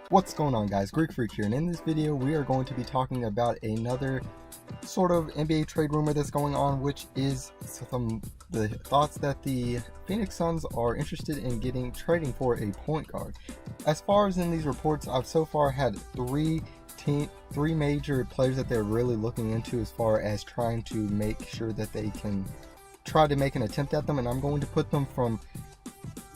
What's going on, guys? Greek Freak here, and in this video we are going to be talking about another sort of NBA trade rumor that's going on, which is the thoughts that the Phoenix Suns are interested in trading for a point guard. As far as in these reports, I've so far had three major players that they're really looking into as far as trying to make sure that they can try to make an attempt at them, and I'm going to put them from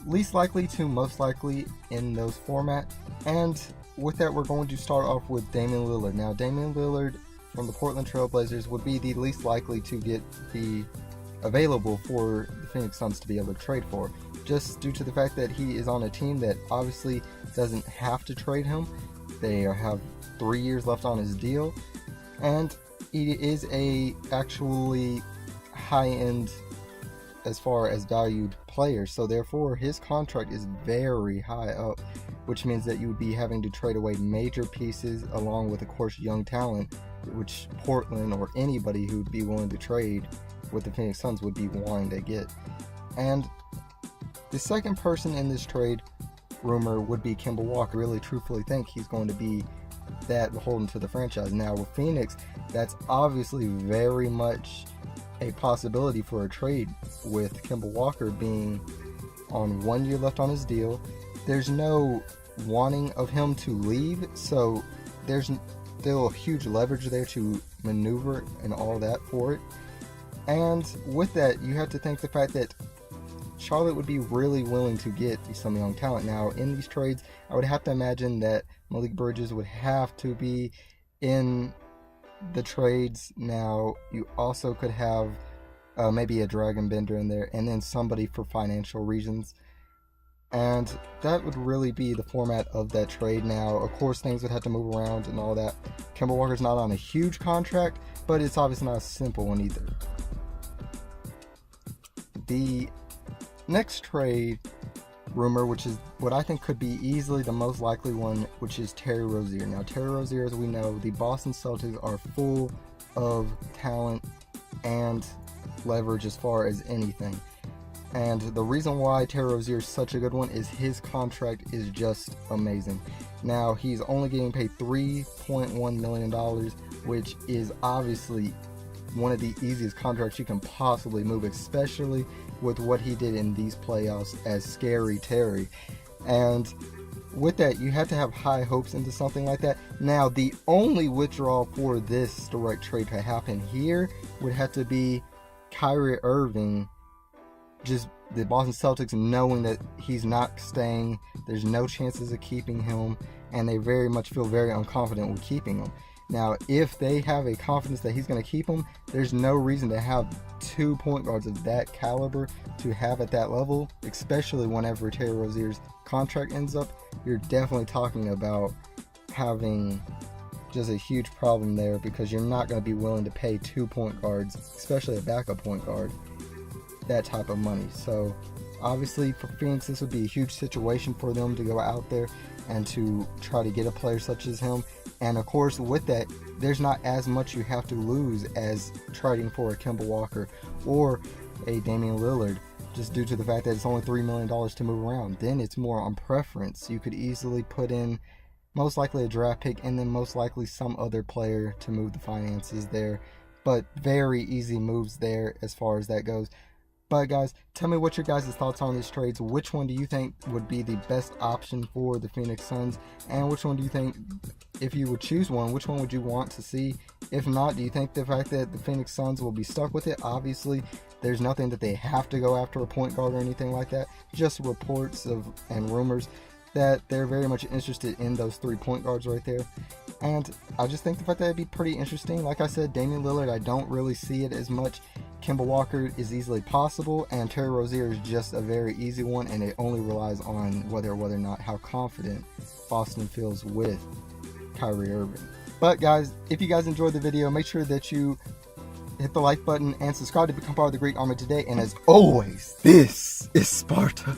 least likely to most likely in those format. And with that, we're going to start off with Damian Lillard. Now, Damian Lillard from the Portland Trail Blazers would be the least likely to be available for the Phoenix Suns to be able to trade for, just due to the fact that he is on a team that obviously doesn't have to trade him. They have 3 years left on his deal, and he is a actually high-end as far as valued player, so therefore his contract is very high up, which means that you would be having to trade away major pieces along with, of course, young talent, which Portland or anybody who would be willing to trade with the Phoenix Suns would be wanting to get. And the second person in this trade rumor would be Kemba Walker. I really truthfully think he's going to be that beholden to the franchise. Now with Phoenix, that's obviously very much a possibility for a trade, with Kemba Walker being on 1 year left on his deal. There's no wanting of him to leave, so there's still huge leverage there to maneuver and all that for it. And with that, you have to think the fact that Charlotte would be really willing to get some young talent. Now in these trades, I would have to imagine that Malik Bridges would have to be in the trades. Now you also could have maybe a Dragon Bender in there, and then somebody for financial reasons, and that would really be the format of that trade. Now of course things would have to move around and all that. Kemba Walker's not on a huge contract, but it's obviously not a simple one either. The next trade rumor, which is what I think could be easily the most likely one, which is Terry Rozier. Now Terry Rozier, as we know, the Boston Celtics are full of talent and leverage as far as anything, and the reason why Terry Rozier is such a good one is his contract is just amazing. Now he's only getting paid $3.1 million, which is obviously one of the easiest contracts you can possibly move, especially with what he did in these playoffs as Scary Terry. And with that, you have to have high hopes into something like that. Now the only withdrawal for this direct trade to happen here would have to be Kyrie Irving, just the Boston Celtics knowing that he's not staying, there's no chances of keeping him, and they very much feel very unconfident with keeping him. Now, if they have a confidence that he's going to keep him, there's no reason to have 2 point guards of that caliber to have at that level, especially whenever Terry Rozier's contract ends up. You're definitely talking about having just a huge problem there, because you're not going to be willing to pay 2 point guards, especially a backup point guard, that type of money. So obviously for Phoenix, this would be a huge situation for them to go out there and to try to get a player such as him. And of course with that, there's not as much you have to lose as trading for a Kemba Walker or a Damian Lillard, just due to the fact that it's only $3 million to move around. Then it's more on preference. You could easily put in most likely a draft pick, and then most likely some other player to move the finances there. But very easy moves there as far as that goes. But guys, tell me what your guys' thoughts on these trades. Which one do you think would be the best option for the Phoenix Suns? And which one do you think, if you would choose one, which one would you want to see? If not, do you think the fact that the Phoenix Suns will be stuck with it? Obviously, there's nothing that they have to go after a point guard or anything like that. Just reports and rumors that they're very much interested in those 3 point guards right there. And I just think the fact that it'd be pretty interesting. Like I said, Damian Lillard, I don't really see it as much. Kemba Walker is easily possible, and Terry Rozier is just a very easy one, and it only relies on whether or not how confident Boston feels with Kyrie Irving. But guys, if you guys enjoyed the video, make sure that you hit the like button and subscribe to become part of the Greek Army today. And as always, this is Sparta.